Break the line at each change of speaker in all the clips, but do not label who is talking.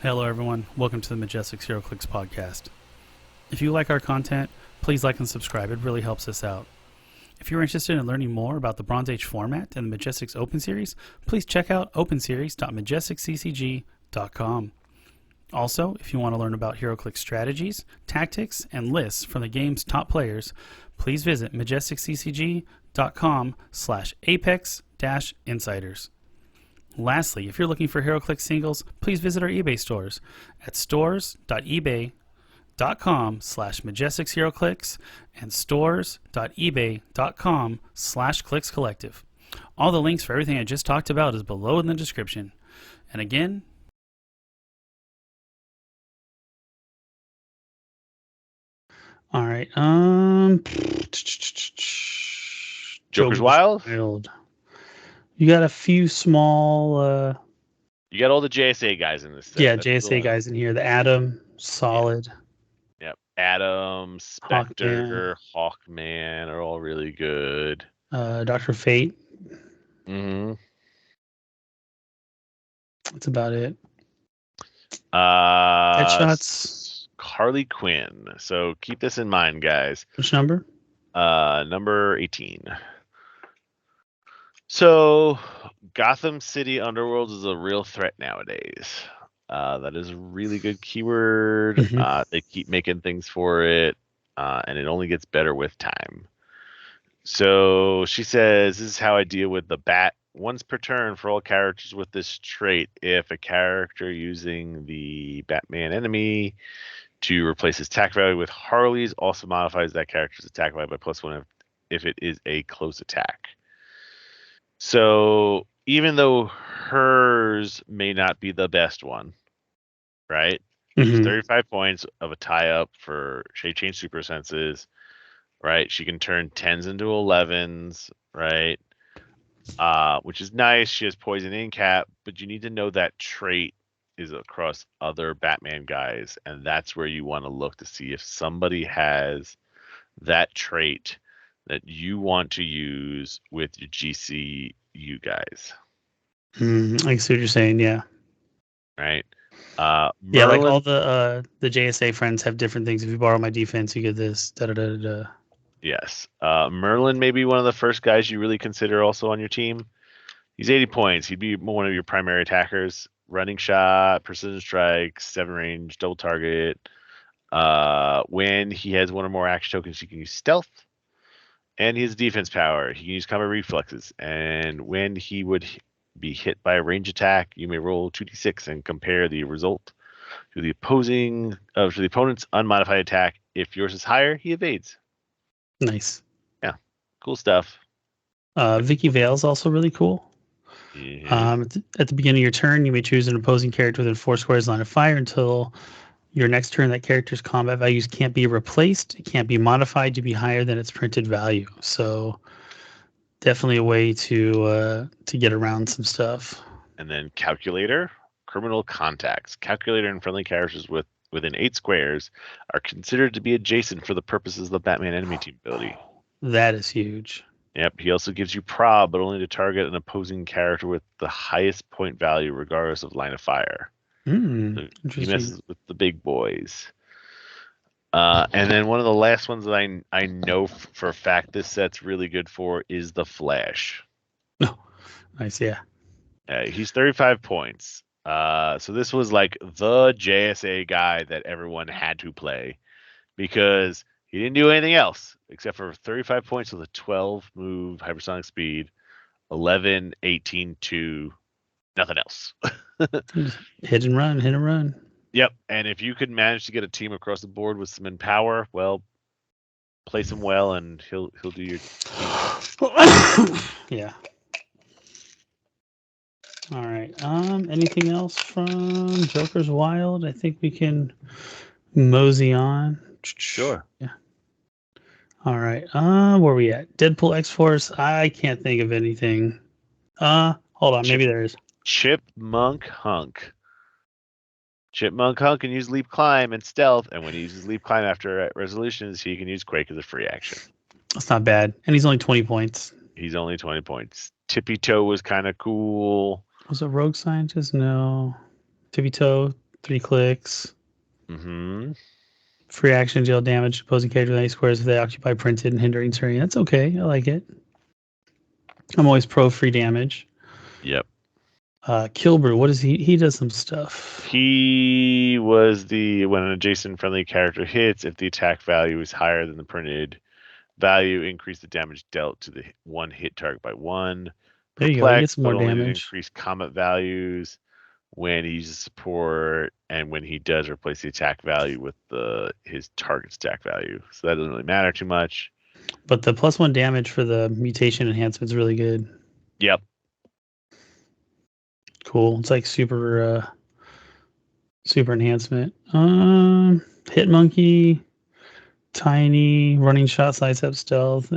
Hello everyone, welcome to the Majestix Heroclix Podcast. If you like our content, please like and subscribe, it really helps us out. If you're interested in learning more about the Bronze Age format and the Majestix Open Series, please check out openseries.majestixccg.com. Also, if you want to learn about Heroclix strategies, tactics, and lists from the game's top players, please visit majestixccg.com/apex-insiders. Lastly, if you're looking for Heroclix singles, please visit our eBay stores at stores.ebay.com/MajestixHeroclix and stores.ebay.com/ClicksCollective. All the links for everything I just talked about is below in the description. And again, all right,
Joker's Wild?
You got a few small...
You got all the JSA guys in this set.
Yeah, JSA guys in here. The Atom, solid.
Yep. Atom, Spectre, Hawkman are all really good.
Dr. Fate.
Mm-hmm.
That's about it.
Headshots. Harley Quinn. So keep this in mind, guys.
Which number?
Number 18. So, Gotham City Underworld is a real threat nowadays. That is a really good keyword.
Mm-hmm.
They keep making things for it, and it only gets better with time. So, she says, this is how I deal with the Bat. Once per turn for all characters with this trait, if a character using the Batman enemy to replace his attack value with Harley's also modifies that character's attack value by +1 if it is a close attack. So even though hers may not be the best one, right?
Mm-hmm.
She's 35 points of a tie-up for Shade Change Super Senses, right? She can turn 10s into 11s, right? Which is nice. She has Poison in Cap, but you need to know that trait is across other Batman guys, and that's where you want to look to see if somebody has that trait that you want to use with your GCU guys.
I see what you're saying, yeah.
Right?
Yeah, like all the JSA friends have different things. If you borrow my defense, you get this. Da-da-da-da-da.
Yes. Merlin may be one of the first guys you really consider also on your team. He's 80 points. He'd be one of your primary attackers. Running shot, precision strike, 7 range, double target. When he has one or more action tokens, he can use stealth. And he has defense power. He can use combat reflexes. And when he would be hit by a range attack, you may roll 2d6 and compare the result to the opponent's unmodified attack. If yours is higher, he evades.
Nice.
Yeah, cool stuff.
Vicky Vale's also really cool.
Yeah.
At the beginning of your turn, you may choose an opposing character within 4 squares line of fire until your next turn. That character's combat values can't be replaced. It can't be modified to be higher than its printed value. So definitely a way to get around some stuff.
And then Calculator, Criminal Contacts. Calculator and friendly characters within 8 squares are considered to be adjacent for the purposes of the Batman enemy team ability.
That is huge.
Yep, he also gives you prob, but only to target an opposing character with the highest point value, regardless of line of fire. So he messes with the big boys. And then one of the last ones that I know for a fact this set's really good for is the Flash.
Oh, nice, yeah.
He's 35 points. So this was like the JSA guy that everyone had to play because he didn't do anything else except for 35 points with a 12 move hypersonic speed, 11, 18, 2, nothing else.
Hit and run.
Yep. And if you could manage to get a team across the board with some Empower, well, place him well and he'll do your team.
Yeah. All right. Anything else from Joker's Wild? I think we can mosey on.
Sure.
Yeah. All right. Where are we at? Deadpool X-Force. I can't think of anything. Hold on. Maybe there is.
Chipmunk Hunk. Chipmunk Hunk can use Leap Climb and Stealth, and when he uses Leap Climb after resolutions, he can use Quake as a free action.
That's not bad. And he's only 20 points.
He's only 20 points. Tippy Toe was kind of cool.
Was it Rogue Scientist? No. Tippy Toe, 3 clicks.
Mm-hmm.
Free action, deal damage, opposing character with any squares if they occupy printed and hindering terrain. That's okay. I like it. I'm always pro free damage.
Yep.
Kilbrew, what is he? He does some stuff.
He was when an adjacent friendly character hits, if the attack value is higher than the printed value, increase the damage dealt to the one hit target by 1.
There you go. He
Perplex,
gets
but
more
only to
damage.
increase combat values when he uses support and when he does replace the attack value with his target stack value. So that doesn't really matter too much.
But the +1 damage for the mutation enhancement is really good.
Yep.
Cool. It's like super enhancement. Hit monkey, tiny, running shot, sidestep, stealth.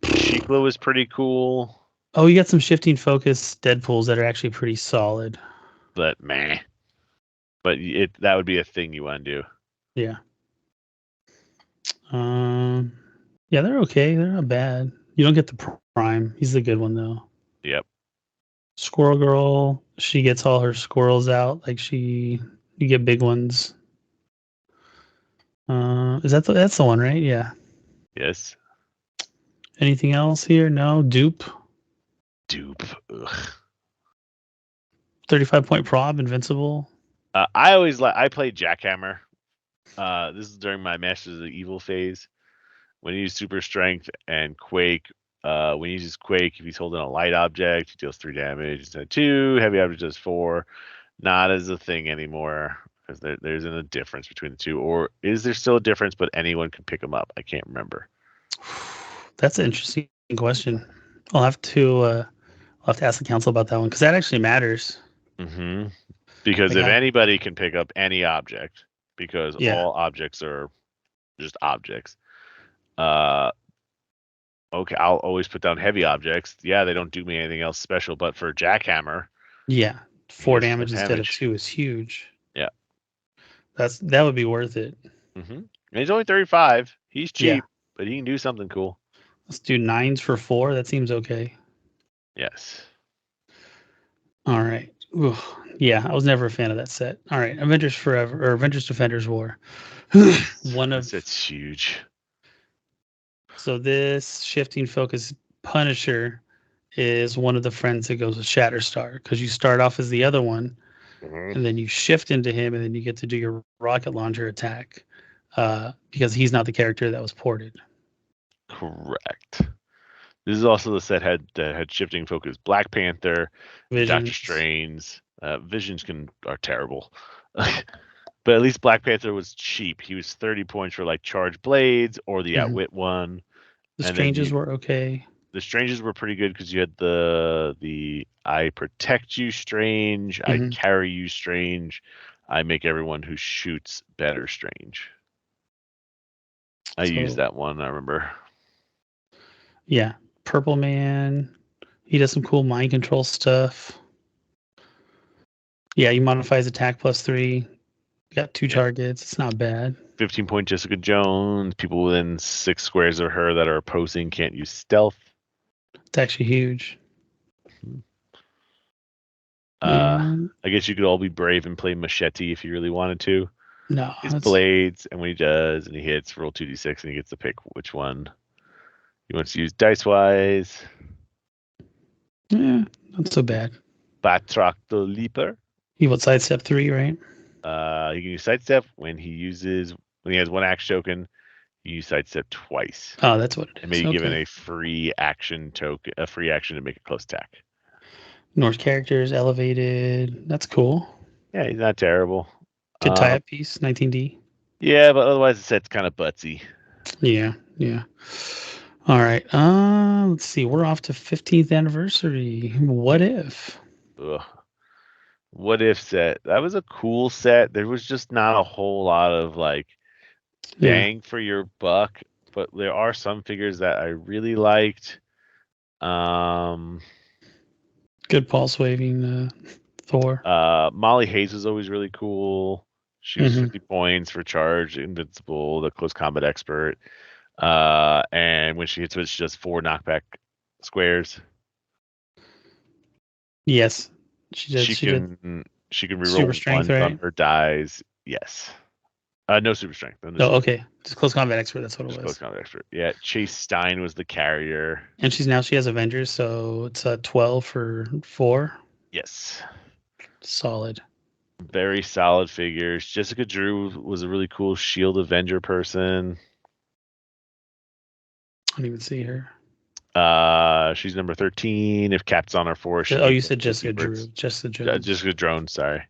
Shikla was pretty cool.
Oh, you got some shifting focus Deadpools that are actually pretty solid.
But meh. But that would be a thing you want to do.
Yeah. Yeah, they're okay. They're not bad. You don't get the prime. He's the good one though.
Yep.
Squirrel Girl, she gets all her squirrels out. Like you get big ones. That's the one, right? Yeah.
Yes.
Anything else here? No. Dupe.
Ugh.
35-point prob, invincible.
I played Jackhammer. This is during my Masters of the Evil phase. When he used super strength and quake, when he uses quake, if he's holding a light object, he deals 3 damage instead of 2. Heavy object does 4. Not as a thing anymore because there isn't a difference between the two. Or is there still a difference? But anyone can pick them up. I can't remember.
That's an interesting question. I'll have to ask the council about that one because that actually matters.
Mm-hmm. Because if anybody can pick up any object, because all objects are just objects. Okay, I'll always put down heavy objects. Yeah, they don't do me anything else special, but for Jackhammer,
4 damage instead of 2 is huge.
Yeah,
that would be worth it.
Mm-hmm. And he's only 35. He's cheap, but he can do something cool.
Let's do 9s for 4. That seems okay.
Yes.
All right. Ooh, yeah, I was never a fan of that set. All right, Avengers Forever or Avengers Defenders War.
It's huge.
So this shifting focus Punisher is one of the friends that goes with Shatterstar because you start off as the other one, and then you shift into him, and then you get to do your rocket launcher attack because he's not the character that was ported.
Correct. This is also the set that had shifting focus Black Panther, Doctor Strange. Visions are terrible. But at least Black Panther was cheap. He was 30 points for like Charge Blades or the Outwit one.
The Stranges were okay.
The Stranges were pretty good because you had the I protect you Strange, I carry you Strange, I make everyone who shoots better Strange. I used that one, I remember.
Yeah. Purple Man. He does some cool mind control stuff. Yeah, he modifies attack +3. Got 2 targets. It's not bad.
15-point Jessica Jones. People within 6 squares of her that are opposing can't use stealth.
It's actually huge.
I guess you could all be brave and play Machete if you really wanted to.
No.
His blades, and when he does and he hits, roll 2d6 and he gets to pick which one he wants to use dice-wise.
Yeah, not so bad.
Batroc the Leaper.
He would sidestep 3, right?
He can use sidestep when he has 1 action token. You use sidestep twice.
Oh, that's what it is.
And maybe given a free action token, a free action to make a close attack.
Norse characters elevated. That's cool.
Yeah, he's not terrible.
Good tie-up piece, 19D.
Yeah, but otherwise the set's kind of butsy.
Yeah. All right. Let's see. We're off to 15th anniversary. What if?
Ugh. What if set? That was a cool set. There was just not a whole lot of like bang for your buck, but there are some figures that I really liked.
Good pulse waving Thor.
Molly Hayes was always really cool. She was 50 points for charge, invincible, the close combat expert. And when she hits it, she does 4 knockback squares.
Yes, she did.
She can reroll
super strength,
ones
right?
on her dies. Yes. No super strength.
No, okay. Just close combat expert. That's what it was.
Close combat expert. Yeah. Chase Stein was the carrier.
And she has Avengers, so it's a 12 for 4.
Yes.
Solid.
Very solid figures. Jessica Drew was a really cool Shield Avenger person.
I don't even see her.
She's number 13. If Cap's on her 4,
you said Jessica Drew.
Jessica Drone, sorry.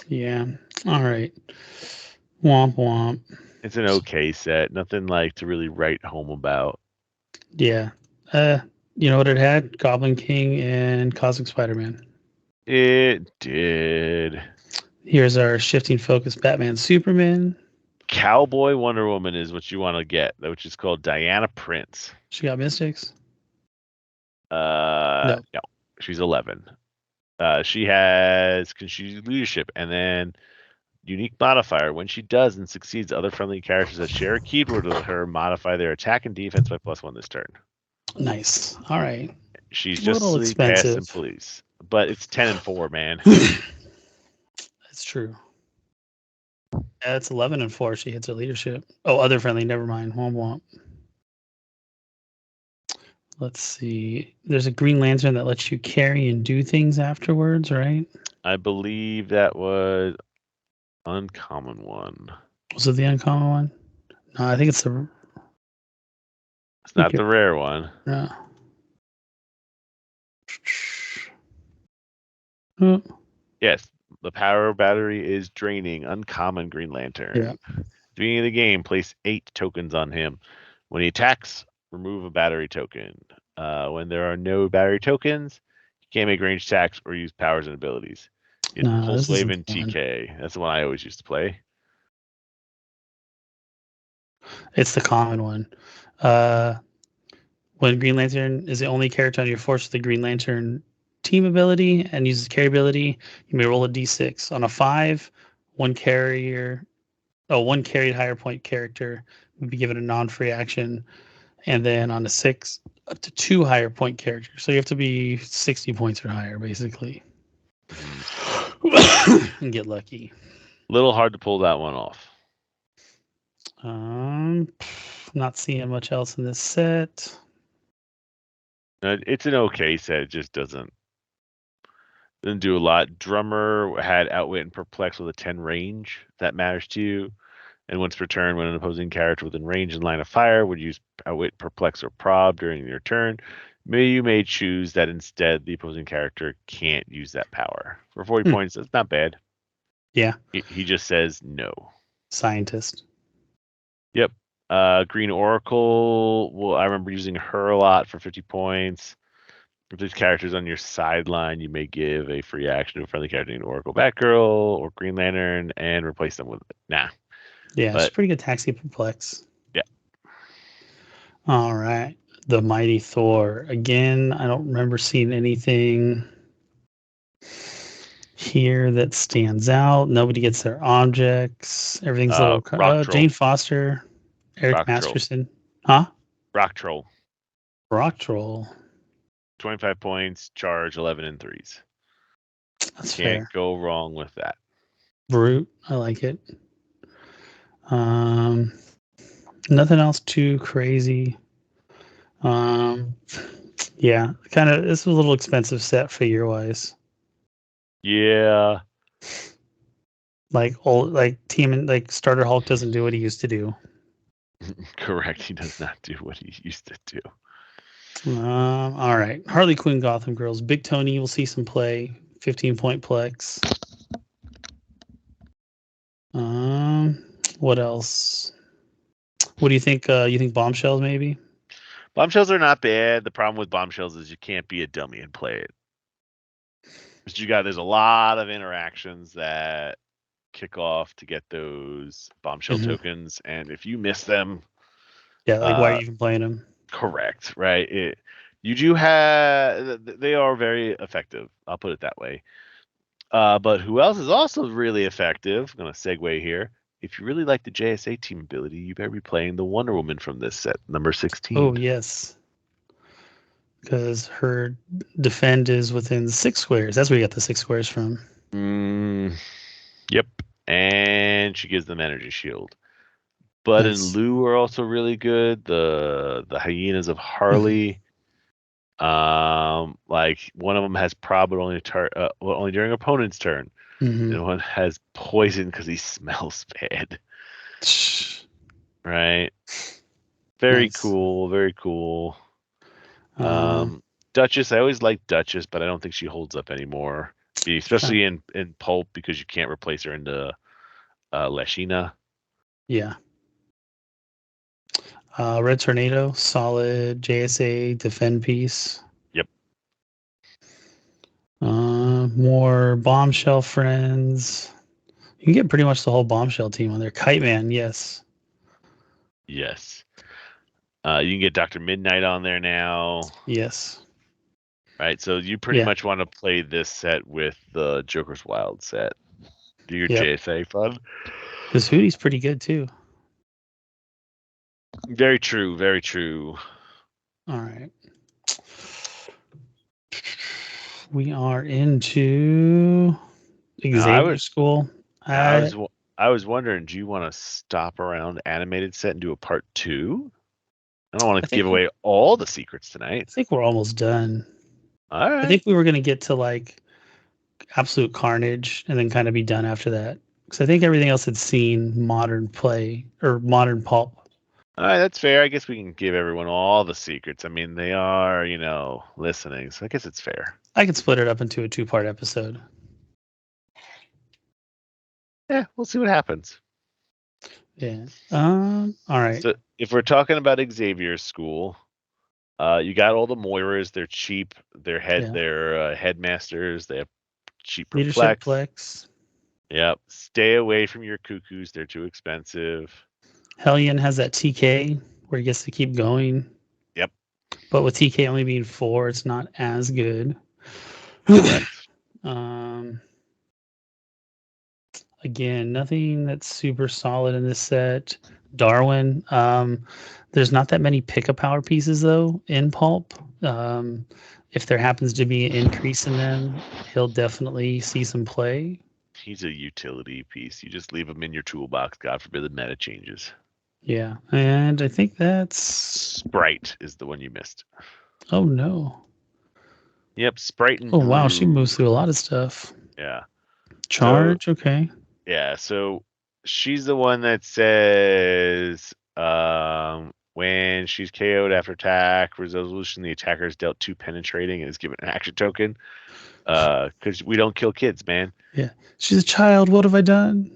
Yeah. All right. Womp womp.
It's an okay set. Nothing like to really write home about.
Yeah. You know what it had? Goblin King and Cosmic Spider-Man.
It did.
Here's our shifting focus Batman Superman.
Cowboy Wonder Woman is what you want to get, which is called Diana Prince.
She got Mystics?
No. She's 11. She's leadership, and then unique modifier. When she does and succeeds, other friendly characters that share a keyword with her modify their attack and defense by +1 this turn.
Nice. All right.
She's just a little expensive, and police, but it's 10 and 4, man.
That's true. Yeah, it's 11 and 4. She hits her leadership. Oh, other friendly. Never mind. Womp womp. Let's see. There's a Green Lantern that lets you carry and do things afterwards, right?
I believe that was uncommon one.
Was it the uncommon one? No, I think it's the.
It's not the rare one.
No.
Yes, the power battery is draining. Uncommon Green Lantern.
Yeah.
At the beginning of the game, place 8 tokens on him. When he attacks, remove a battery token. When there are no battery tokens, you can't make range attacks or use powers and abilities. Pulse Wave and TK. That's the one I always used to play.
It's the common one. When Green Lantern is the only character on your force with the Green Lantern team ability and uses carry ability, you may roll a d6. On a 5, one carried higher point character would be given a non-free action. And then on a 6, up to 2 higher point characters. So you have to be 60 points or higher, basically. And get lucky.
A little hard to pull that one off.
Not seeing much else in this set.
It's an okay set. It just doesn't do a lot. Drummer had Outwit and Perplex with a 10 range. That matters to you. And once per turn, when an opposing character within range and line of fire would use Outwit, Perplex, or Prob during your turn, you may choose that instead the opposing character can't use that power. For 40 points, that's not bad.
Yeah.
He just says no.
Scientist.
Yep. Green Oracle. Well, I remember using her a lot for 50 points. If there's characters on your sideline, you may give a free action to a friendly character named Oracle Batgirl or Green Lantern and replace them with it. Nah.
Yeah, it's pretty good Taxi Perplex.
Yeah.
All right. The Mighty Thor. Again, I don't remember seeing anything here that stands out. Nobody gets their objects. Everything's a little... Jane Foster. Eric Masterson. Huh?
Rock Troll. 25 points, charge 11 and 3s.
That's
Can't
fair.
go wrong with that.
Brute. I like it. Nothing else too crazy. Yeah, kind of. This was a little expensive set figure wise.
Yeah.
Like Starter Hulk doesn't do what he used to do.
Correct. He does not do what he used to do.
All right. Harley Quinn, Gotham Girls. Big Tony will see some play. 15-point plex. What else? What do you think? You think Bombshells maybe?
Bombshells are not bad. The problem with Bombshells is you can't be a dummy and play it. There's a lot of interactions that kick off to get those Bombshell tokens, and if you miss them,
why are you even playing them?
Correct, right? They are very effective. I'll put it that way. But who else is also really effective? I'm going to segue here. If you really like the JSA team ability, you better be playing the Wonder Woman from this set, number 16.
Oh, yes. Because her defend is within 6 squares. That's where you got the 6 squares from.
Yep. And she gives them energy shield. Bud and
Nice.
Lou are also really good. The hyenas of Harley. Like one of them has prob, but only during opponent's turn. And one has poison because he smells bad. Right. Very
Nice.
cool. Very cool. Duchess, I always liked Duchess, but I don't think she holds up anymore. Especially in Pulp, because you can't replace her into Leshina.
Yeah. Red Tornado, solid JSA defend piece.
Yep.
More Bombshell friends. You can get pretty much the whole Bombshell team on there. Kite Man, yes.
Yes. You can get Dr. Midnight on there now.
Yes.
Right, so you pretty much want to play this set with the Joker's Wild set. Do your JSA fun.
Because Hootie's pretty good too.
Very true, very true.
All right. We are into Xavier School.
I was wondering, do you want to stop around animated set and do a part 2? I don't want to give away all the secrets tonight.
I think we're almost done.
All right.
I think we were going to get to like Absolute Carnage and then kind of be done after that. Because I think everything else had seen modern play or modern pulp.
All right, that's fair. I guess we can give everyone all the secrets. I mean, they are, listening. So I guess it's fair.
I could split it up into a 2-part episode.
Yeah, we'll see what happens.
Yeah. All right.
So if we're talking about Xavier's School, you got all the Moiras. They're cheap. They're headmasters. They have cheap
Leadership
flex. Yep. Stay away from your cuckoos. They're too expensive.
Hellion has that TK where he gets to keep going.
Yep.
But with TK only being 4, it's not as good. Again, nothing that's super solid in this set. Darwin, there's not that many pickup power pieces though in Pulp. If there happens to be an increase in them, he'll definitely see some play.
He's a utility piece. You just leave him in your toolbox. God forbid the meta changes.
Yeah, and I think that's
Sprite is the one you missed.
Oh no.
Yep, Sprite and
Brew. Wow, she moves through a lot of stuff.
Yeah.
Charge, okay.
Yeah, so she's the one that says when she's KO'd after attack resolution, the attacker is dealt 2 penetrating and is given an action token. Because we don't kill kids, man.
Yeah, she's a child. What have I done?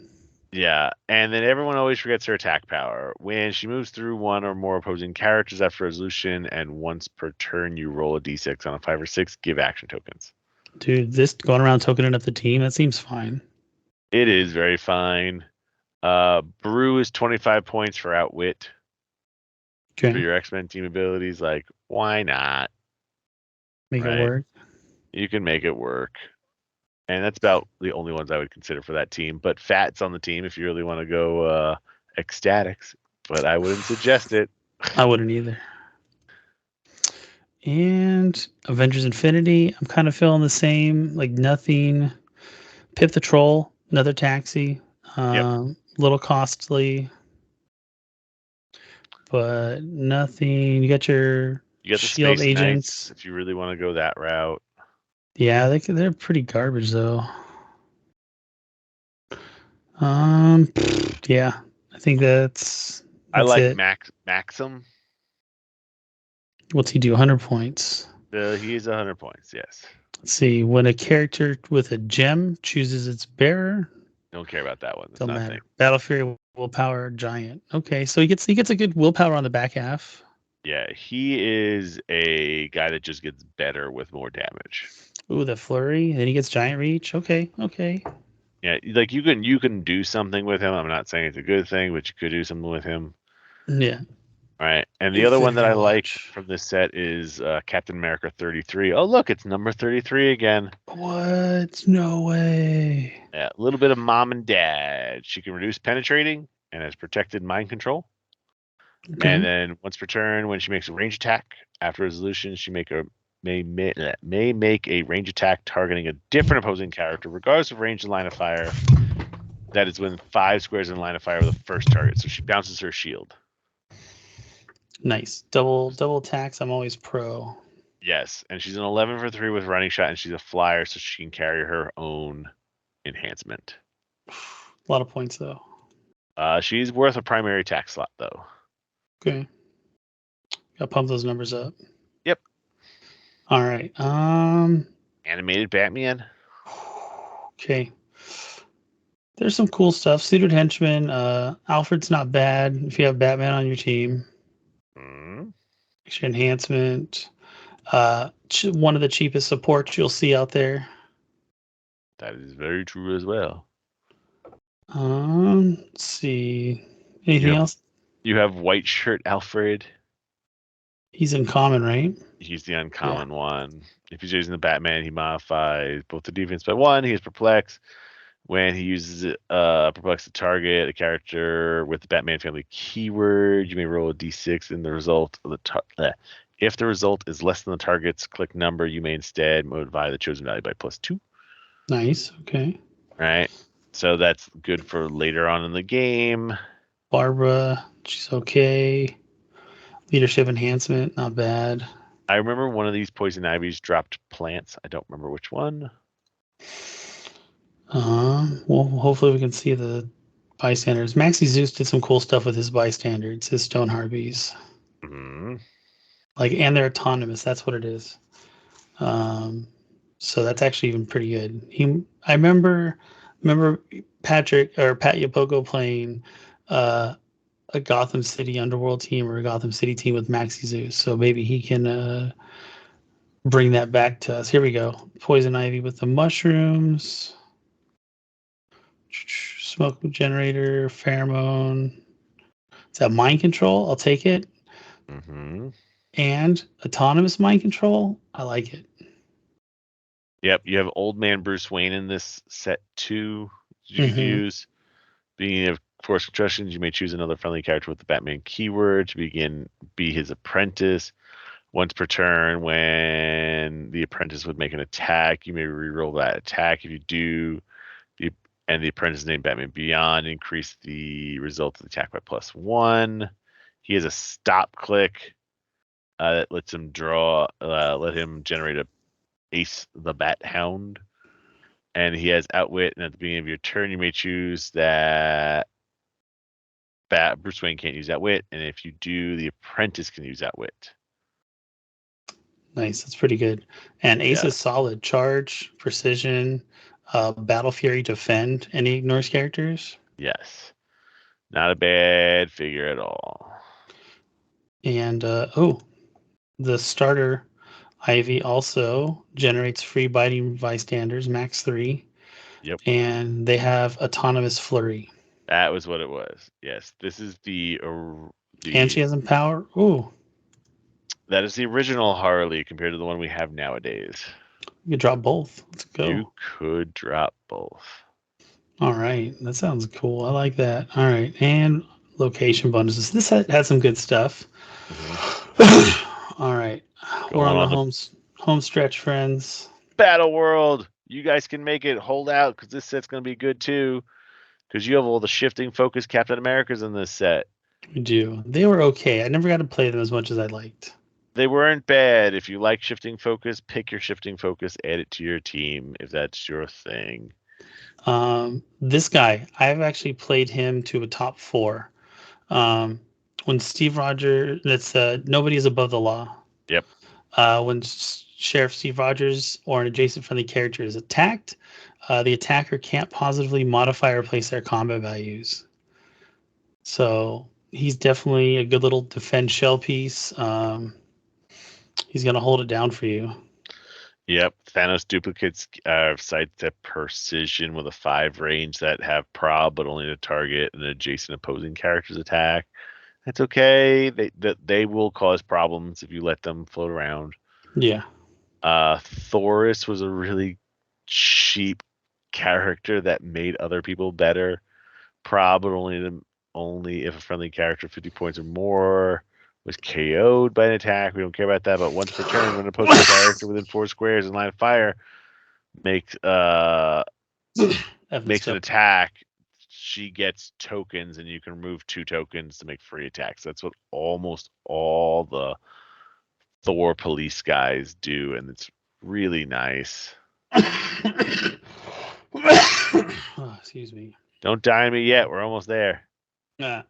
Yeah, and then everyone always forgets her attack power. When she moves through 1 or more opposing characters after resolution, and once per turn you roll a d6 on a 5 or 6, give action tokens.
Dude, this going around tokening up the team, that seems fine.
It is very fine. Brew is 25 points for Outwit.
Okay.
For your X-Men team abilities. Like, why not?
Make it work.
You can make it work. And that's about the only ones I would consider for that team. But Fat's on the team if you really want to go ecstatics. But I wouldn't suggest it.
I wouldn't either. And Avengers Infinity, I'm kind of feeling the same. Like nothing. Pip the Troll, another taxi. Little costly. But nothing. You got the Shield
Space
agents.
Knights, if you really want to go that route.
Yeah, they're pretty garbage though. Yeah, I think that's
I like
it.
Maxim.
What's he do? 100 points.
He's 100 points. Yes.
Let's see. When a character with a gem chooses its bearer,
don't care about that one.
Don't matter. Battle Fury, willpower, giant. Okay, so he gets a good willpower on the back half.
Yeah, he is a guy that just gets better with more damage.
Ooh, the flurry. Then he gets giant reach. Okay.
Yeah, like you can do something with him. I'm not saying it's a good thing, but you could do something with him.
Yeah.
All right. And the
New
other one that
figure
I
to
like
watch.
from this set is Captain America 33. Oh, look, it's number 33 again.
What? No way.
Yeah, a little bit of mom and dad. She can reduce penetrating and has protected mind control.
Okay.
And then once per turn, when she makes a range attack, after resolution, she may make a range attack targeting a different opposing character, regardless of range and line of fire. That is within 5 squares in line of fire with the first target. So she bounces her shield.
Nice. Double attacks. I'm always pro.
Yes, and she's an 11 for 3 with running shot, and she's a flyer, so she can carry her own enhancement.
A lot of points though.
She's worth a primary attack slot though.
Okay. Gotta pump those numbers up.
Yep.
All right.
Animated Batman.
Okay. There's some cool stuff. Suited henchman. Alfred's not bad if you have Batman on your team. Extra enhancement. One of the cheapest supports you'll see out there.
That is very true as well.
Let's see. Anything else?
You have White Shirt Alfred.
He's uncommon, right?
He's the uncommon one. If he's using the Batman, he modifies both the defense by 1. He is perplex. When he uses it, perplex to target a character with the Batman family keyword, you may roll a d6 in the result of the if the result is less than the target's click number, you may instead modify the chosen value by +2.
Nice. Okay.
Right. So that's good for later on in the game.
Barbara, she's okay. Leadership enhancement, not bad.
I remember one of these poison ivies dropped plants. I don't remember which one.
Well, hopefully we can see the bystanders. Maxi Zeus did some cool stuff with his bystanders, his stone harpies.
Mm-hmm.
And they're autonomous. That's what it is. So that's actually even pretty good. I remember Patrick or Pat Yapoko playing a Gotham City Underworld team or a Gotham City team with Maxi Zeus. So maybe he can bring that back to us. Here we go. Poison Ivy with the mushrooms. Smoke generator, pheromone. Is that mind control? I'll take it.
Mm-hmm.
And autonomous mind control. I like it.
Yep, you have Old Man Bruce Wayne in this set too. You could use. Being of force constructions, you may choose another friendly character with the Batman keyword to be his apprentice. Once per turn, when the apprentice would make an attack, you may reroll that attack. If you do, the apprentice named Batman Beyond, increase the result of the attack by +1. He has a stop click that lets him let him generate a Ace the Bat Hound. And he has Outwit, and at the beginning of your turn, you may choose that Bruce Wayne can't use Outwit, and if you do, the apprentice can use Outwit.
Nice, that's pretty good. And Ace is solid. Charge, precision, Battle Fury, defend, and he ignores characters.
Yes. Not a bad figure at all.
And the starter Ivy also generates free biting bystanders, max 3.
Yep.
And they have autonomous flurry.
That was what it was. Yes. This is the
and she has empower. Ooh.
That is the original Harley compared to the one we have nowadays.
You could drop both. Let's go.
You could drop both.
All right. That sounds cool. I like that. All right. And location bonuses. This has some good stuff. Mm-hmm. All right. We're on the home stretch, friends.
Battle World. You guys can make it. Hold out because this set's going to be good too. Because you have all the shifting focus Captain Americas in this set.
We do. They were okay. I never got to play them as much as I liked.
They weren't bad. If you like shifting focus, pick your shifting focus, add it to your team if that's your thing.
This guy, I've actually played him to a top 4. When Steve Rogers, that's nobody is above the law.
Yep.
When Sheriff Steve Rogers or an adjacent friendly character is attacked, the attacker can't positively modify or replace their combat values. So he's definitely a good little defend shell piece. He's going to hold it down for you.
Yep. Thanos duplicates sidestep precision with a 5 range that have prob, but only to target an adjacent opposing character's attack. That's okay. They will cause problems if you let them float around.
Yeah.
Thoris was a really cheap character that made other people better. Prob, but only if a friendly character 50 points or more was KO'd by an attack. We don't care about that. But once per turn, when an opposing character within 4 squares in line of fire makes
Evan's
an attack, she gets tokens, and you can remove 2 tokens to make free attacks. That's what almost all the Thor police guys do, and it's really nice.
Oh, excuse me.
Don't die on me yet. We're almost there.
Yeah.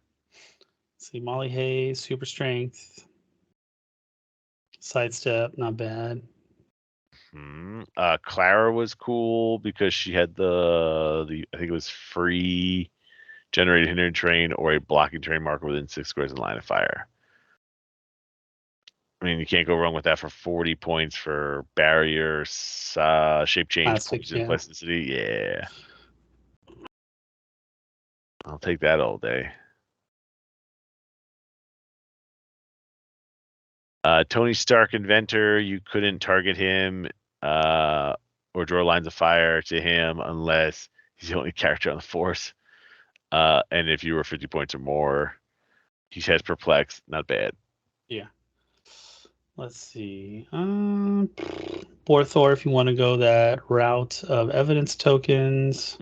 See, Molly Hayes, super strength, sidestep, not bad.
Clara was cool because she had the I think it was free generated hindering terrain or a blocking terrain marker within 6 squares in line of fire. I mean, you can't go wrong with that for 40 points for barriers, shape change,
Plastic,
poison,
yeah.
plasticity. Yeah. I'll take that all day. Tony Stark Inventor, you couldn't target him or draw lines of fire to him unless he's the only character on the force. And if you were 50 points or more, he has perplex. Not bad.
Yeah. Let's see. Thor, if you want to go that route of evidence tokens.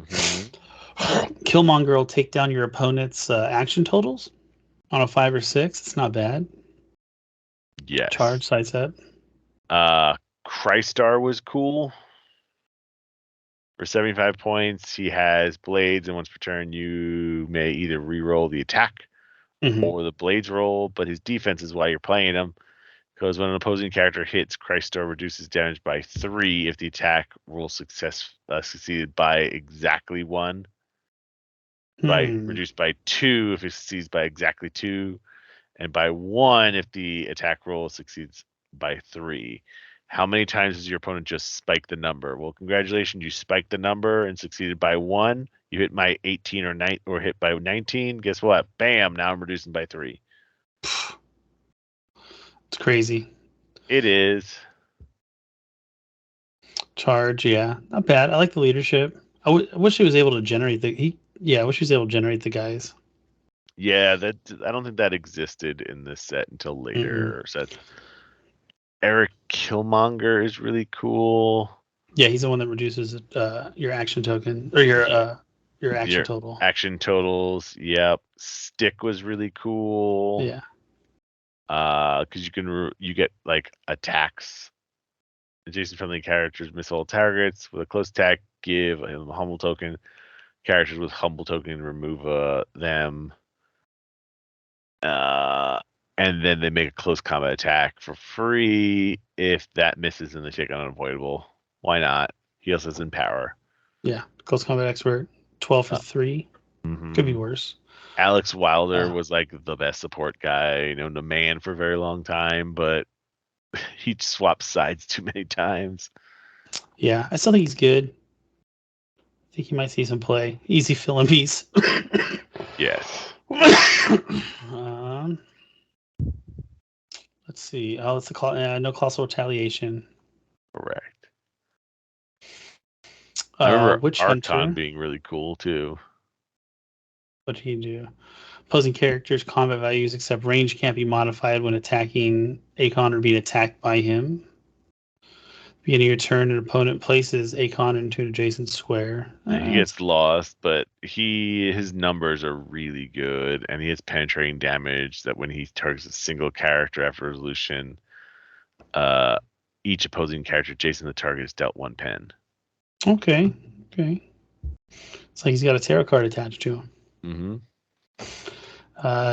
Killmonger will take down your opponent's action totals on a 5 or 6. It's not bad.
Yes.
Charge, sidestep.
Crystar was cool. For 75 points, he has blades, and once per turn, you may either re-roll the attack or the blades roll, but his defense is why you're playing him. Because when an opposing character hits, Crystar reduces damage by 3 if the attack roll succeeded by exactly 1. Reduced by 2 if it succeeds by exactly 2, and by 1 if the attack roll succeeds by 3. How many times does your opponent just spike the number? Well, congratulations, you spiked the number and succeeded by 1. You hit my 18 or hit by 19. Guess what? Bam! Now I'm reducing by 3.
It's crazy.
It is.
Charge, yeah, not bad. I like the leadership. I wish he was able to generate I wish he was able to generate the guys.
Yeah, I don't think that existed in this set until later sets. Eric Killmonger is really cool.
Yeah, he's the one that reduces your action token or your action total.
Action totals. Yep. Stick was really cool.
Yeah.
Because you get like attacks. Adjacent friendly characters miss all targets with a close attack. Give a humble token. Characters with humble token remove them. And then they make a close combat attack for free. If that misses, then they take on unavoidable. Why not? He also has Empower.
Yeah, close combat expert. 12 for 3. Could be worse.
Alex Wilder was like the best support guy, known to man for a very long time, but he swapped sides too many times.
Yeah, I still think he's good. I think he might see some play. Easy fill and piece.
Yes.
Let's see. Oh, it's no colossal retaliation.
Correct. I remember
Witch
Archon
Hunter
being really cool too.
What did he do? Opposing characters' combat values except range can't be modified when attacking Akon or being attacked by him. Beginning your turn, an opponent places Akon into an adjacent square.
He gets lost, but his numbers are really good, and he has penetrating damage that when he targets a single character after resolution, each opposing character adjacent to the target is dealt 1 pen.
Okay. It's like he's got a tarot card attached to him.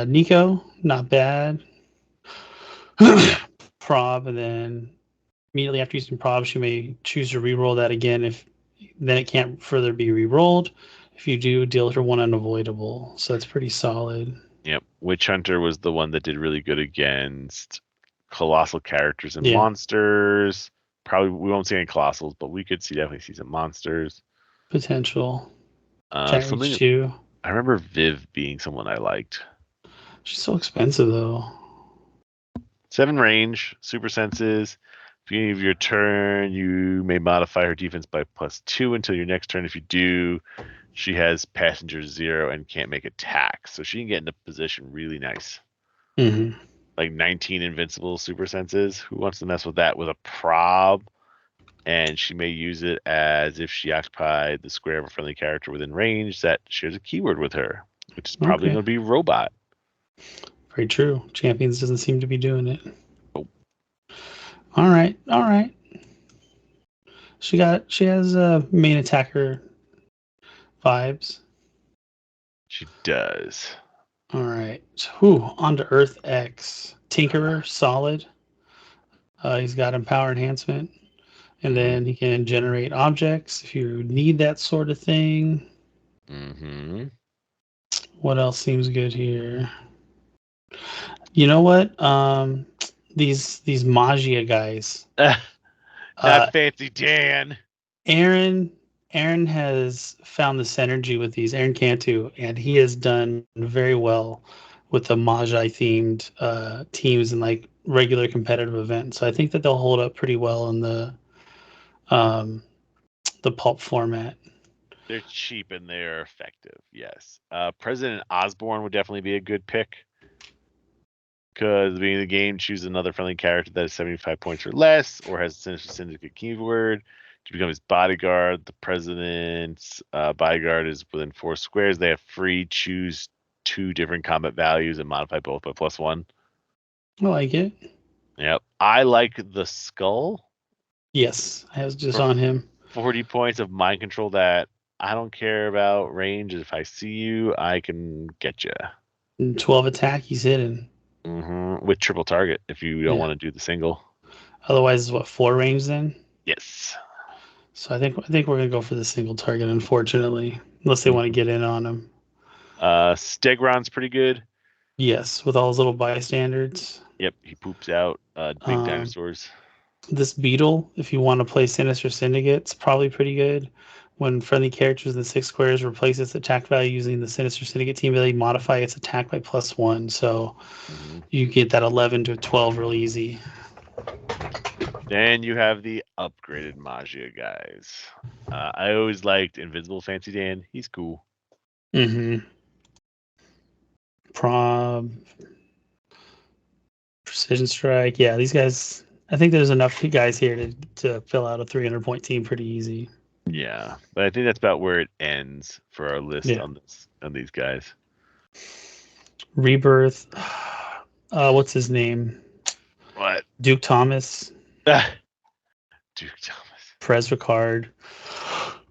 Nico, not bad. Prob, and then immediately after using Prob, you may choose to reroll that again. Then it can't further be rerolled. If you do, deal her 1 unavoidable. So that's pretty solid.
Yep. Witch Hunter was the one that did really good against colossal characters and monsters. Probably we won't see any colossals, but we could definitely see some monsters.
Potential.
I remember Viv being someone I liked.
She's so expensive though.
7 range, super senses. At the beginning of your turn, you may modify her defense by +2 until your next turn. If you do, she has passenger 0 and can't make attacks. So she can get into position really nice.
Mm-hmm.
Like 19 invincible super senses. Who wants to mess with that with a prob? And she may use it as if she occupied the square of a friendly character within range that shares a keyword with her, which is probably going to be robot.
Very true. Champions doesn't seem to be doing it.
Oh.
All right. She has main attacker vibes.
She does.
All right. Whew, on to Earth X. Tinkerer, solid. He's got empower enhancement. And then he can generate objects if you need that sort of thing.
Mm-hmm.
What else seems good here? You know what? These Magia guys.
Not fancy Dan.
Aaron has found the synergy with these, Aaron Cantu, and he has done very well with the Magi themed teams and like regular competitive events. So I think that they'll hold up pretty well in the pulp format.
They're cheap and they're effective. Yes. President Osborne would definitely be a good pick. Because at the beginning of the game, choose another friendly character that is 75 points or less, or has a Sinister Syndicate keyword to become his bodyguard. The president's bodyguard is within 4 squares. They have free choose 2 different combat values and modify both by +1.
I like it.
Yep. I like the skull.
Yes, I was just on him.
40 points of mind control that I don't care about range. If I see you, I can get you.
12 attack, he's hidden.
Mm-hmm. With triple target if you don't want to do the single.
Otherwise, it's what, 4 range then?
Yes.
So I think we're gonna go for the single target, unfortunately, unless they want to get in on him.
Stegron's pretty good.
Yes, with all his little bystanders.
Yep, he poops out big dinosaurs.
This beetle, if you want to play Sinister Syndicate, it's probably pretty good. When friendly characters in 6 squares replace its attack value using the Sinister Syndicate team ability, modify its attack by +1. So you get that 11 to 12 real easy.
Then you have the upgraded Magia guys. I always liked Invisible Fancy Dan. He's cool.
Mm-hmm. Prob, Precision Strike. Yeah, these guys. I think there's enough guys here to fill out a 300-point team pretty easy.
Yeah, but I think that's about where it ends for our list on these guys.
Rebirth. What's his name?
What?
Duke Thomas.
Duke Thomas.
Prez Ricard.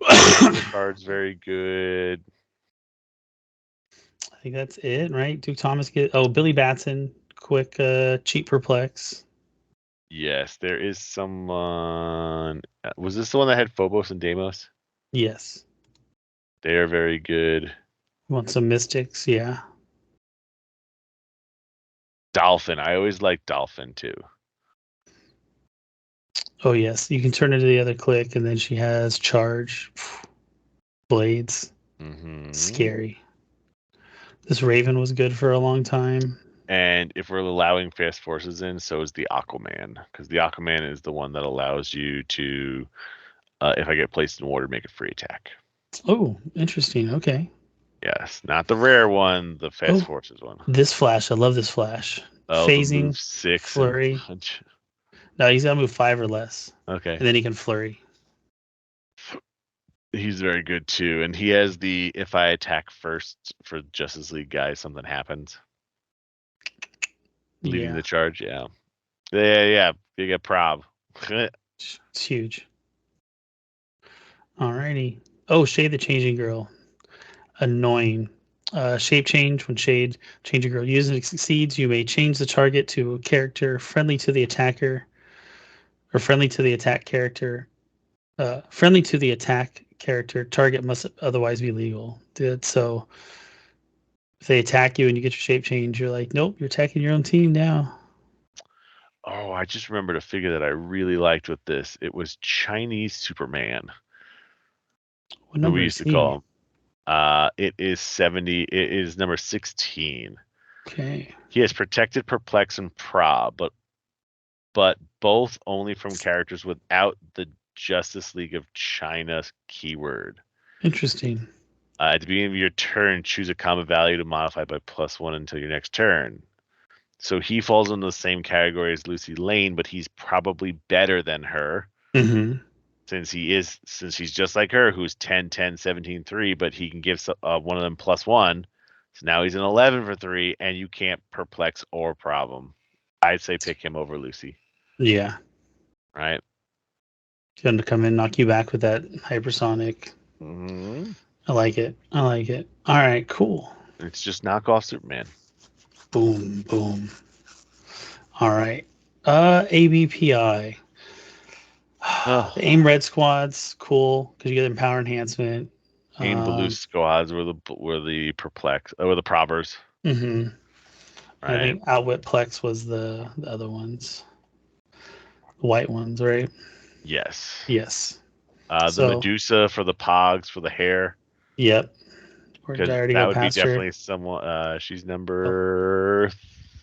Ricard's very good.
I think that's it, right? Duke Thomas Billy Batson, quick, cheap perplex.
Yes, there is someone. Was this the one that had Phobos and Deimos?
Yes.
They are very good.
Want some mystics? Yeah.
Dolphin. I always like Dolphin too.
Oh yes, you can turn it to the other click, and then she has charge, blades. Scary. This Raven was good for a long time.
And if we're allowing fast forces in, so is the Aquaman, because the Aquaman is the one that allows you to, if I get placed in water, make a free attack.
Oh, interesting. Okay.
Yes, not the rare one, the fast forces one.
This flash, I love this flash. Phasing,
move 6,
flurry. No, he's got to move 5 or less.
Okay.
And then he can flurry.
He's very good too, and he has the if I attack first for Justice League guys, something happens. Leading the charge, yeah. You get prob.
It's huge. Alrighty. Oh, Shade the Changing Girl. Annoying. Shape change. When Shade Changing Girl uses and succeeds, you may change the target to a character friendly to the attacker, or friendly to the attack character. Friendly to the attack character. Target must otherwise be legal. So if they attack you and you get your shape change, you're like, nope, you're attacking your own team now.
Oh, I just remembered a figure that I really liked with this. It was Chinese Superman.
What number
we used to call him. It is 70. It is number 16.
Okay.
He has protected, perplex, and prob, but both only from characters without the Justice League of China keyword.
Interesting.
At the beginning of your turn, choose a combat value to modify by +1 until your next turn. So he falls into the same category as Lucy Lane, but he's probably better than her.
Mm-hmm.
Since he's just like her, who's 10, 10, 17, 3, but he can give one of them +1. So now he's an 11 for 3, and you can't perplex or problem. I'd say pick him over Lucy.
Yeah.
Right?
Going to come in, knock you back with that hypersonic.
Mm-hmm.
I like it. All right, cool.
It's just knock off Superman.
Boom, boom. All right. ABPI. The AIM Red Squad's cool because you get Empower Enhancement.
AIM Blue Squads were the perplex or the probbers.
Mm-hmm.
Right.
I think Outwit Plex was the other ones. The white ones, right?
Yes.
Yes.
The Medusa for the Pogs for the hair.
Yep.
Because that would be definitely someone. She's number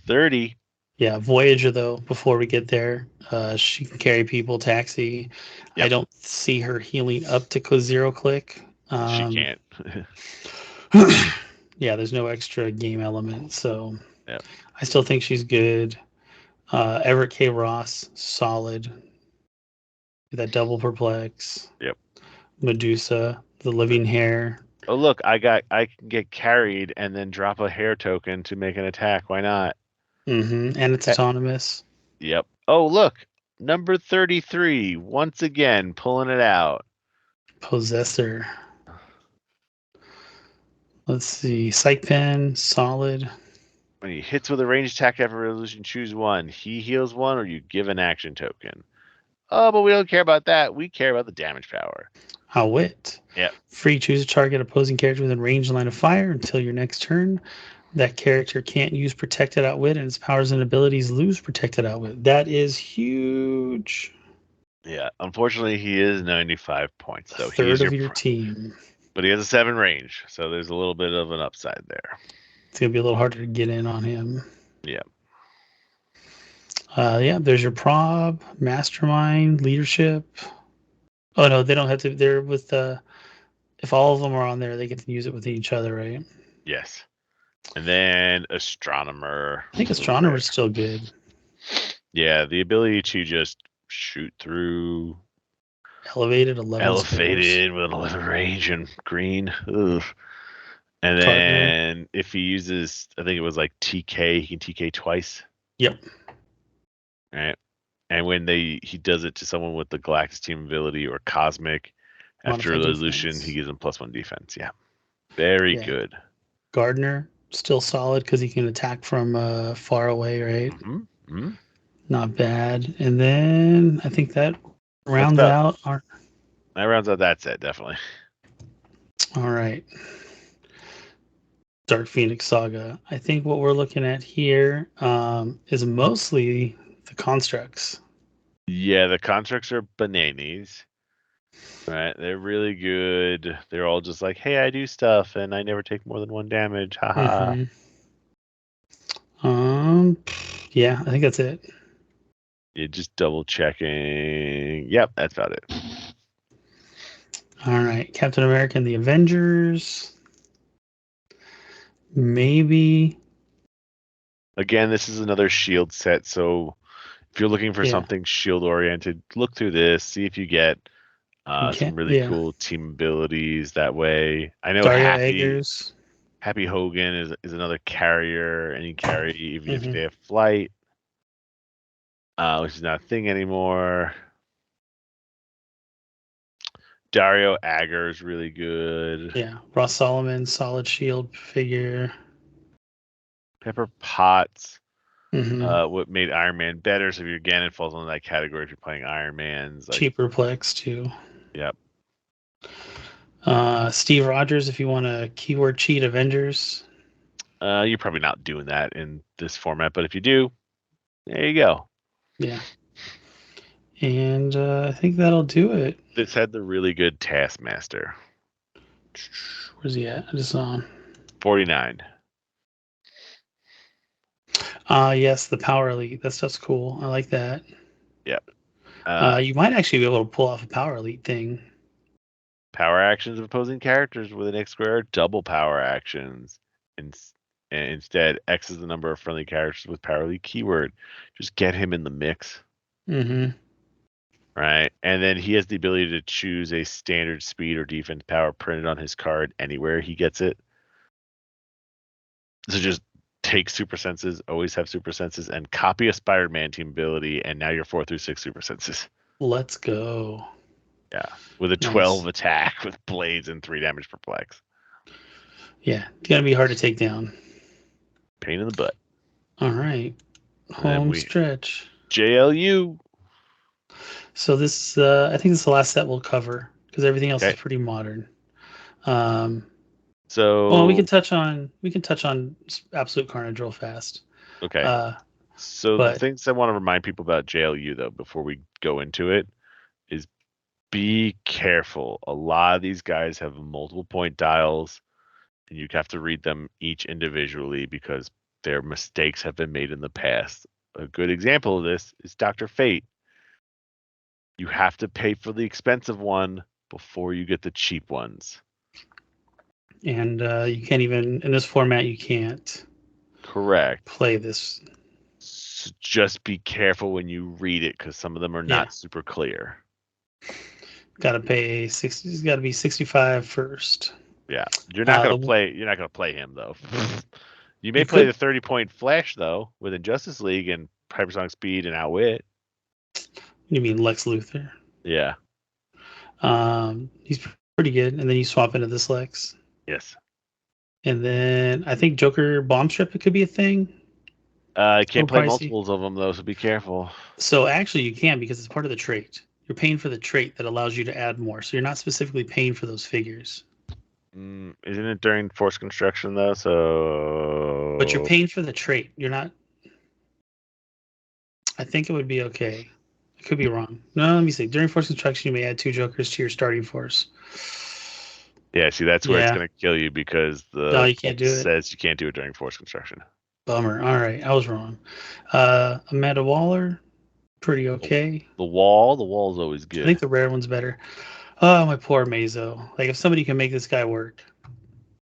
30.
Yeah, Voyager though. Before we get there, she can carry people. Taxi. Yep. I don't see her healing up to 0 click.
She can't.
Yeah, there's no extra game element, so
yep.
I still think she's good. Everett K. Ross, solid. That double perplex.
Yep.
Medusa, the living hair.
Oh look, I can get carried and then drop a hair token to make an attack. Why not?
Mm-hmm. And it's autonomous.
Yep. Oh look, number 33 once again pulling it out.
Possessor. Let's see. Psych Pen, solid.
When he hits with a ranged attack after resolution, choose one. He heals one, or you give an action token. Oh, but we don't care about that. We care about the damage power.
Outwit.
Yep.
Free, choose a target opposing character within range and line of fire until your next turn. That character can't use protected outwit, and its powers and abilities lose protected outwit. That is huge.
Yeah, unfortunately, he is 95 points. So
a third of your team.
But he has a 7 range, so there's a little bit of an upside there.
It's going to be a little harder to get in on him.
Yeah.
Yeah, there's your prob, mastermind, leadership. Oh, no, they don't have to. They're with if all of them are on there, they get to use it with each other, right?
Yes. And then astronomer.
I think astronomer's still good.
Yeah, the ability to just shoot through.
Elevated 11
Elevated with an 11 range and green. Ugh. And then if he uses, I think it was like TK, he can TK twice.
Yep.
Right. And when he does it to someone with the Galactus team ability or Cosmic, after resolution, he gives them +1 defense. Yeah. Very good.
Gardner, still solid because he can attack from far away, right?
Mm-hmm. Mm-hmm.
Not bad. And then I think that rounds out our.
That rounds out that set, definitely.
All right. Dark Phoenix Saga. I think what we're looking at here is mostly the constructs.
Yeah, the constructs are bananas. Right, they're really good. They're all just like, hey, I do stuff, and I never take more than 1 damage. Haha.
Yeah, I think that's it.
Yeah, just double checking. Yep, that's about it.
All right, Captain America and the Avengers. Maybe.
Again, this is another Shield set, so if you're looking for something Shield oriented, look through this, see if you get some really cool team abilities that way. I know Happy Hogan is another carrier, and you carry even if they have flight, which is not a thing anymore. Dario Agger is really good.
Yeah, Ross Solomon, solid Shield figure.
Pepper Potts, what made Iron Man better. So if you're again, it falls into that category if you're playing Iron Man's.
Like, cheaper Plex too.
Yep.
Steve Rogers, if you want to keyword cheat Avengers.
You're probably not doing that in this format, but if you do, there you go.
Yeah. And I think that'll do it.
This had the really good Taskmaster.
Where's he at? I just saw him.
49.
Yes, the Power Elite. That stuff's cool. I like that.
Yeah.
You might actually be able to pull off a Power Elite thing.
Power actions of opposing characters with an X square are double power actions. And instead, X is the number of friendly characters with Power Elite keyword. Just get him in the mix.
Mm-hmm.
Right. And then he has the ability to choose a standard speed or defense power printed on his card anywhere he gets it. So just take super senses, always have super senses, and copy a Spider-Man team ability, and now you're 4 through 6 super senses.
Let's go.
Yeah. With a 12 attack with blades and 3 damage per flex.
Yeah. It's gonna be hard to take down.
Pain in the butt.
All right. Home stretch.
JLU.
So this, I think this is the last set we'll cover because everything else is pretty modern.
So
we can touch on Absolute Carnage real fast.
Okay. The things I want to remind people about JLU though before we go into it is be careful. A lot of these guys have multiple point dials, and you have to read them each individually because their mistakes have been made in the past. A good example of this is Dr. Fate. You have to pay for the expensive one before you get the cheap ones.
And you can't even, in this format, you can't.
Correct.
Play this.
So just be careful when you read it because some of them are not super clear.
Got to pay 60. It's got to be 65 first.
Yeah, you're not gonna play. You're not gonna play him though. You may play the 30-point Flash though with Injustice League and Hypersonic Speed and Outwit.
You mean Lex Luthor?
Yeah.
He's pretty good, and then you swap into this Lex.
Yes.
And then I think Joker Bomb Strip could be a thing.
Can't play multiples of them though, so be careful.
So actually, you can because it's part of the trait. You're paying for the trait that allows you to add more. So you're not specifically paying for those figures.
Isn't it during force construction though? So.
But you're paying for the trait. You're not. I think it would be okay. I could be wrong. No, let me see. During force construction, you may add 2 Jokers to your starting force.
Yeah, see, that's where it's going to kill you because
you can't do it.
Says you can't do it during force construction.
Bummer. All right, I was wrong. Amanda Waller, pretty okay.
The wall is always good.
I think the rare one's better. Oh, my poor Mazo. Like, if somebody can make this guy work.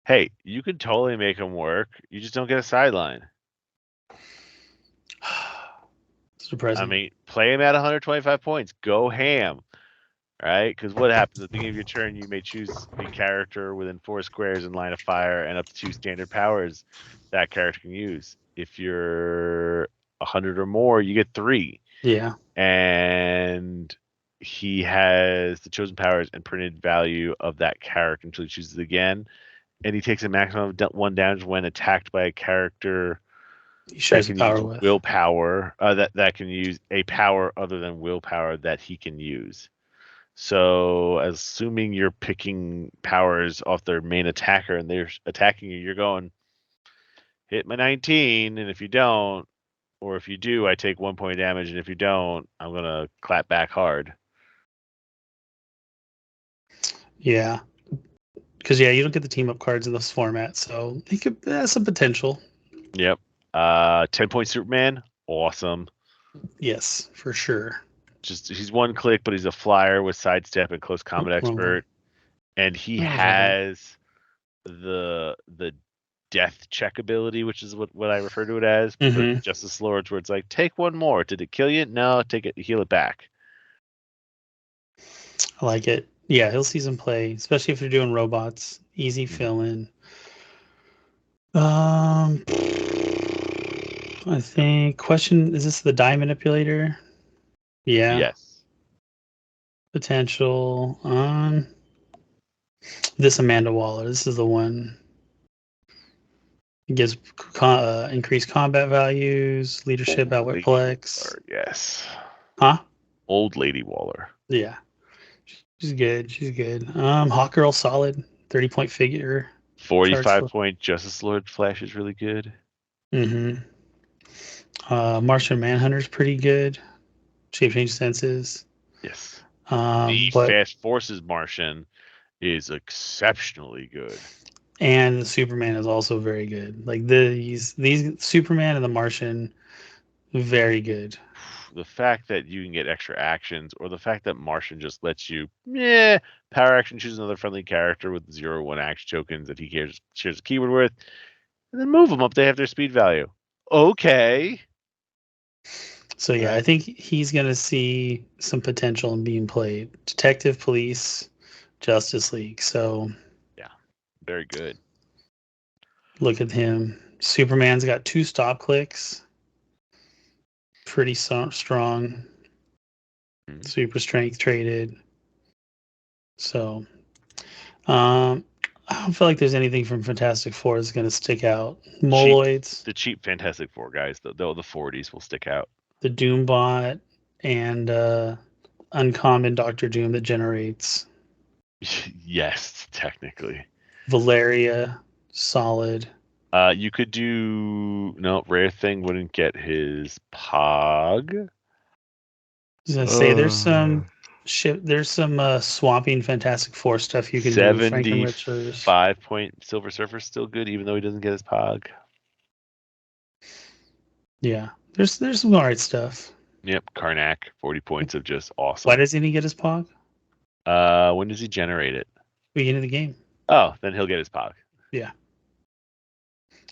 Hey, you could totally make him work. You just don't get a sideline.
It's depressing.
I mean, play him at 125 points. Go ham. Right? Because what happens at the beginning of your turn, you may choose a character within 4 squares in line of fire and up to 2 standard powers that character can use. If you're 100 or more, you get 3.
Yeah.
And he has the chosen powers and printed value of that character until he chooses again. And he takes a maximum of 1 damage when attacked by a character
that can use
willpower, that can use a power other than willpower that he can use. So, assuming you're picking powers off their main attacker and they're attacking you, you're going, hit my 19, and if you don't, or if you do, I take 1 point damage, and if you don't, I'm going to clap back hard.
Yeah. Because, you don't get the team-up cards in this format, so he could have some potential.
Yep. 10-point Superman, awesome.
Yes, for sure.
He's 1 click, but he's a flyer with sidestep and close combat expert, and he has the death check ability, which is what I refer to it as.
Mm-hmm.
Justice Lords, where it's like, take 1 more. Did it kill you? No, take it, heal it back.
I like it. Yeah, he'll see some play, especially if they're doing robots. Easy fill in. I think question is this the die manipulator? Yeah.
Yes.
Potential. This Amanda Waller. This is the one. It gives increased combat values, leadership, outwit flex.
Yes.
Huh?
Old Lady Waller.
Yeah. She's good. Hawk Girl, solid. 30-point figure.
45-point Justice Lord Flash is really good.
Mm-hmm. Martian Manhunter's pretty good. Shape change senses.
Yes. The Fast Forces Martian is exceptionally good.
And the Superman is also very good. Like these Superman and the Martian, very good.
The fact that you can get extra actions, or the fact that Martian just lets you, power action, choose another friendly character with 0/1 action tokens that he shares a keyword with, and then move them up. They have their speed value. Okay.
So yeah, I think he's gonna see some potential in being played. Detective, Police, Justice League. So
yeah, very good.
Look at him. Superman's got 2 stop clicks. Pretty strong. Super strength traded. So, I don't feel like there's anything from Fantastic Four that's going to stick out. Moloids.
The cheap Fantastic Four guys, the 40s will stick out.
The Doombot and uncommon Doctor Doom that generates.
Yes, technically.
Valeria, solid.
You could do Rare Thing wouldn't get his Pog.
I was gonna say there's some swapping Fantastic Four stuff you can do. Franklin Richards.
5-point Silver Surfer's still good, even though he doesn't get his Pog.
Yeah, there's some alright stuff.
Yep, Karnak, 40 points of just awesome.
Why doesn't he get his Pog?
When does he generate it?
Beginning of the game.
Oh, then he'll get his Pog.
Yeah.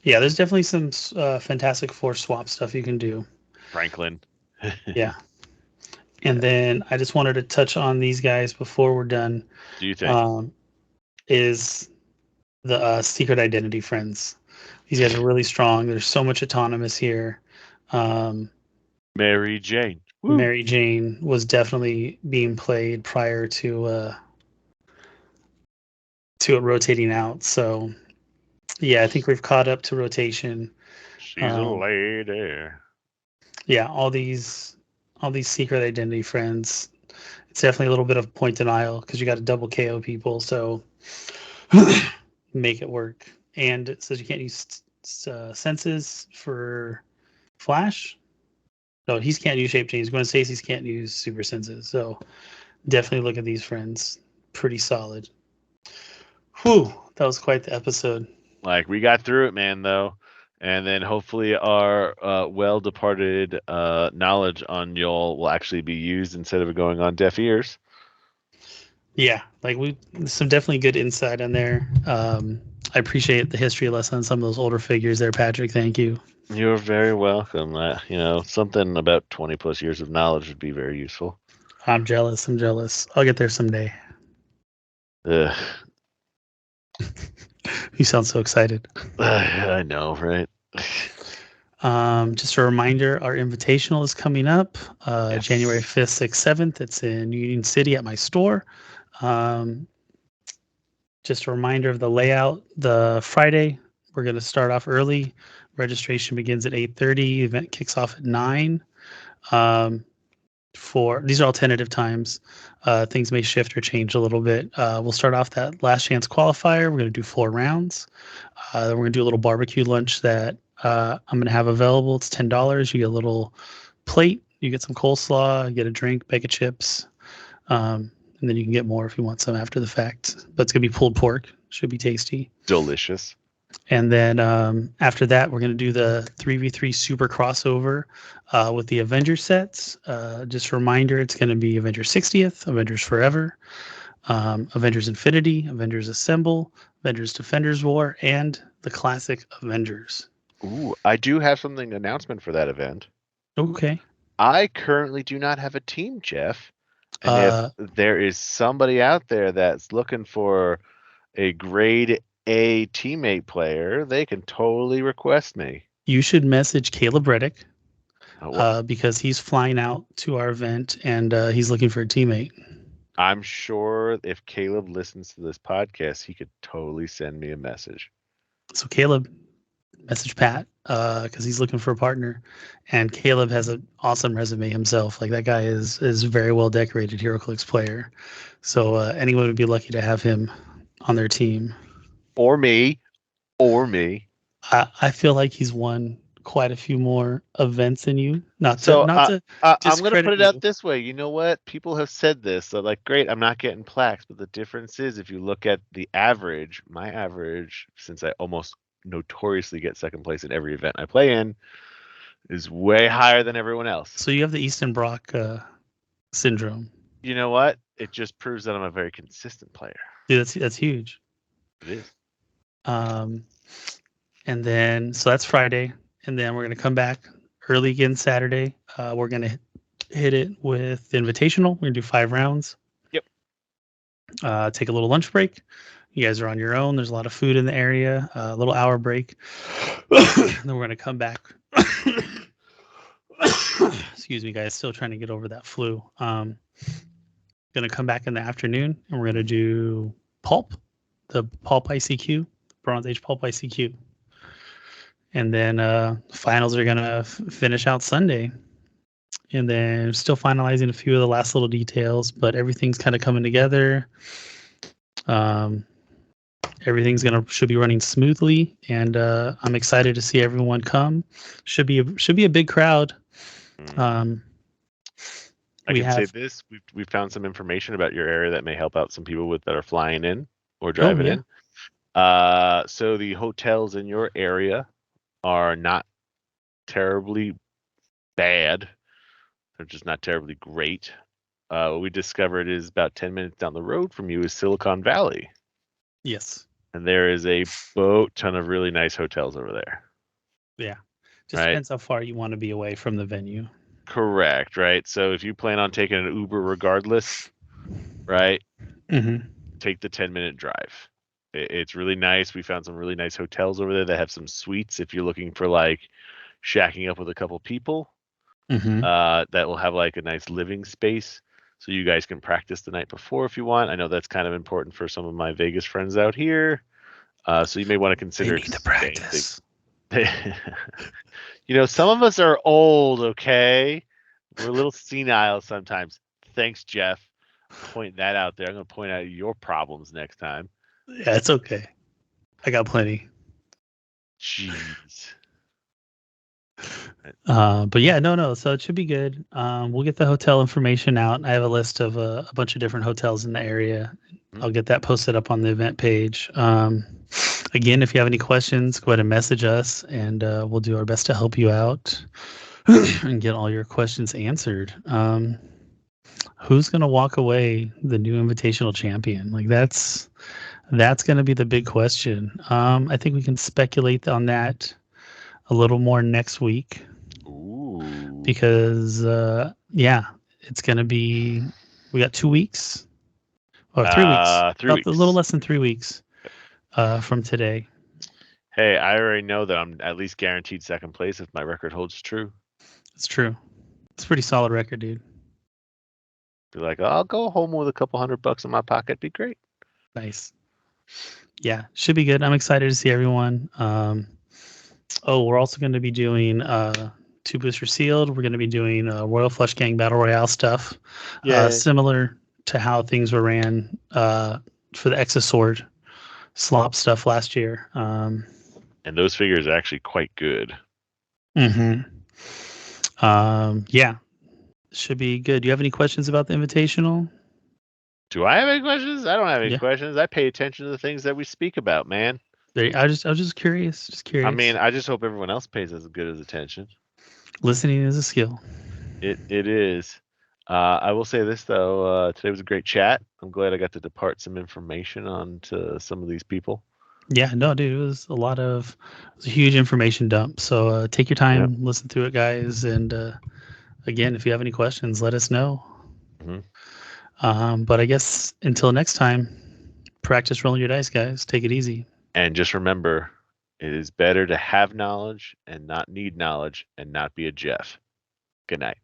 Yeah, there's definitely some Fantastic Four swap stuff you can do.
Franklin.
Yeah. And then I just wanted to touch on these guys before we're done.
Do you think?
Is the Secret Identity friends. These guys are really strong. There's so much autonomous here.
Mary Jane.
Woo. Mary Jane was definitely being played prior to it rotating out. So, yeah, I think we've caught up to rotation.
She's a lady.
Yeah, all these Secret Identity friends. It's definitely a little bit of point denial because you got to double KO people. So make it work. And it says you can't use senses for Flash. No, he can't use shape change. Gwen Stacy's can't use super senses. So definitely look at these friends. Pretty solid. Whew, that was quite the episode.
Like, we got through it, man, though. And then hopefully our well-departed knowledge on y'all will actually be used instead of going on deaf ears.
Yeah, like some definitely good insight on there. I appreciate the history lesson on some of those older figures there, Patrick. Thank you.
You're very welcome. Something about 20 plus years of knowledge would be very useful.
I'm jealous. I'll get there someday.
Ugh.
You sound so excited.
I know, right?
Just a reminder, our invitational is coming up yes. January 5th, 6th, 7th. It's in Union City at my store. Just a reminder of the layout. The Friday, we're going to start off early. Registration begins at 8:30. Event kicks off at 9. These are all tentative times. Things may shift or change a little bit. We'll start off that last chance qualifier. We're going to do 4 rounds. Then we're going to do a little barbecue lunch that I'm going to have available. It's $10. You get a little plate. You get some coleslaw. You get a drink, bag of chips. And then you can get more if you want some after the fact. But it's going to be pulled pork. Should be tasty.
Delicious.
And then after that, we're going to do the 3v3 super crossover with the Avengers sets. Just a reminder, it's going to be Avengers 60th, Avengers Forever, Avengers Infinity, Avengers Assemble, Avengers Defenders War, and the classic Avengers.
Ooh, I do have something announcement for that event.
Okay.
I currently do not have a team, Jeff. And if there is somebody out there that's looking for a grade A teammate player, they can totally request me.
You should message Caleb Reddick because he's flying out to our event and he's looking for a teammate.
I'm sure if Caleb listens to this podcast, he could totally send me a message.
So Caleb, message Pat because he's looking for a partner. And Caleb has an awesome resume himself. Like, that guy is very well decorated Heroclix player. So anyone would be lucky to have him on their team.
Or me.
I feel like he's one quite a few more events in you. Not
So
to
I'm going to put
discredit
it
you.
out this way. You know what? People have said this. So like, great, I'm not getting plaques. But the difference is if you look at the average, my average, since I almost notoriously get second place in every event I play in, is way higher than everyone else.
So you have the Easton Brock syndrome.
You know what? It just proves that I'm a very consistent player.
Dude, that's huge.
It is.
And then so that's Friday, and then we're gonna come back early again Saturday. We're gonna hit it with the Invitational. We're gonna do 5 rounds.
Yep.
Take a little lunch break. You guys are on your own. There's a lot of food in the area. A little hour break. Then we're gonna come back. Excuse me, guys. Still trying to get over that flu. Gonna come back in the afternoon, and we're gonna do Pulp, the Pulp ICQ, Bronze Age Pulp ICQ. And then finals are gonna finish out Sunday, and then still finalizing a few of the last little details, but everything's kind of coming together. Everything's should be running smoothly, and I'm excited to see everyone come. Should be a big crowd.
I can say this: we found some information about your area that may help out some people that are flying in or driving in. So the hotels in your area are not terribly bad. They're just not terribly great. What we discovered is about 10 minutes down the road from you is Silicon Valley.
Yes.
And there is a boat ton of really nice hotels over there.
Yeah. Just depends how far you want to be away from the venue.
Correct, right? So if you plan on taking an Uber regardless, right, take the 10-minute drive. It's really nice. We found some really nice hotels over there that have some suites if you're looking for like shacking up with a couple people. That will have like a nice living space so you guys can practice the night before if you want. I know that's kind of important for some of my Vegas friends out here. So you may want to consider.
They need to practice.
You know, some of us are old, okay? We're a little senile sometimes. Thanks, Jeff. Point that out there. I'm going to point out your problems next time.
Yeah, it's okay. I got plenty.
Jeez.
But yeah, no. So it should be good. We'll get the hotel information out. I have a list of a bunch of different hotels in the area. I'll get that posted up on the event page. Again, if you have any questions, go ahead and message us, and we'll do our best to help you out and get all your questions answered. Who's going to walk away the new Invitational champion? Like that's going to be the big question. I think we can speculate on that a little more next week.
Ooh.
Because it's going to be. We got 2 weeks. Or 3 weeks.
3 weeks.
A little less than 3 weeks. From today.
Hey, I already know that I'm at least guaranteed second place if my record holds true.
It's true. It's a pretty solid record, dude.
Be like, I'll go home with a couple $100 in my pocket. Be great.
Nice. Yeah, should be good. I'm excited to see everyone. We're also going to be doing 2 Booster Sealed. We're going to be doing Royal Flush Gang Battle Royale stuff. Similar to how things were ran for the Exosword slop stuff last year.
And those figures are actually quite good.
Yeah. Should be good. Do you have any questions about the Invitational?
Do I have any questions? I don't have any questions. I pay attention to the things that we speak about, man.
I was just curious.
I mean, I just hope everyone else pays as good as attention.
Listening is a skill.
It is. I will say this though. Today was a great chat. I'm glad I got to depart some information on to some of these people.
Yeah, no, dude, it was a huge information dump. So take your time, listen through it, guys. And again, if you have any questions, let us know. But I guess until next time, practice rolling your dice, guys. Take it easy.
And just remember, it is better to have knowledge and not need knowledge and not be a Jeff. Good night.